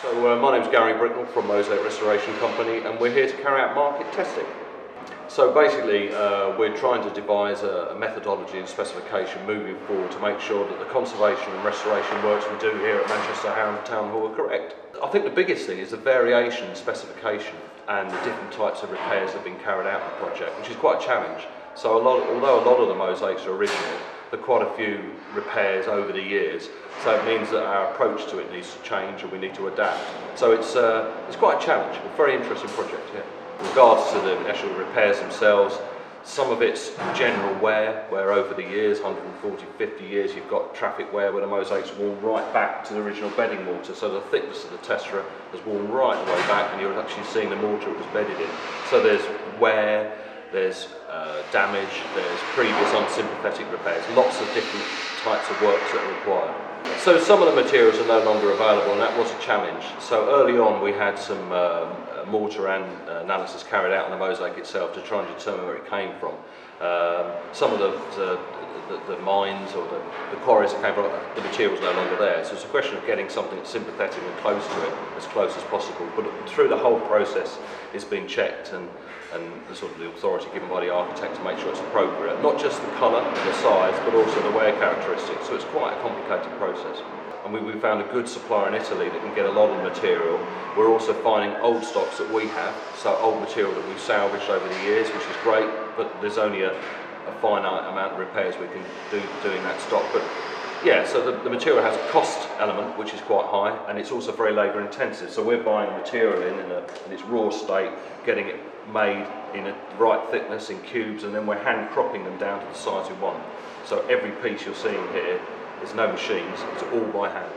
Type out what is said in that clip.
So my name's Gary Bricknell from Mosiacs Restoration Company, and we're here to carry out market testing. So basically we're trying to devise a methodology and specification moving forward to make sure that the conservation and restoration works we do here at Manchester Town Hall are correct. I think the biggest thing is the variation in specification and the different types of repairs that have been carried out in the project, which is quite a challenge. So although a lot of the mosaics are original, there are quite a few repairs over the years, so it means that our approach to it needs to change and we need to adapt. So it's quite a challenge, a very interesting project here. In regards to the actual repairs themselves, some of it's general wear, where over the years, 140, 50 years, you've got traffic wear where the mosaics worn right back to the original bedding mortar, so the thickness of the tessera has worn right the way back and you're actually seeing the mortar it was bedded in. So there's wear, there's damage, there's previous unsympathetic repairs, lots of different types of works that are required. So some of the materials are no longer available, and that was a challenge. So early on we had some mortar and analysis carried out on the mosaic itself to try and determine where it came from. Some of the mines or the quarries that came from, the material's no longer there. So it's a question of getting something that's sympathetic and close to it, as close as possible. But through the whole process, it's been checked and the sort of the authority given by the architect to make sure it's appropriate. Not just the colour and the size, but also the wear characteristics. So it's quite a complicated process. And we found a good supplier in Italy that can get a lot of material. We're also finding old stocks that we have, so old material that we've salvaged over the years, which is great, but there's only a finite amount of repairs we can do doing that stock. But yeah, so the material has a cost element which is quite high, and it's also very labour intensive. So we're buying material in its raw state, getting it made in the right thickness in cubes, and then we're hand cropping them down to the size we want. So every piece you're seeing here, there's no machines, it's all by hand.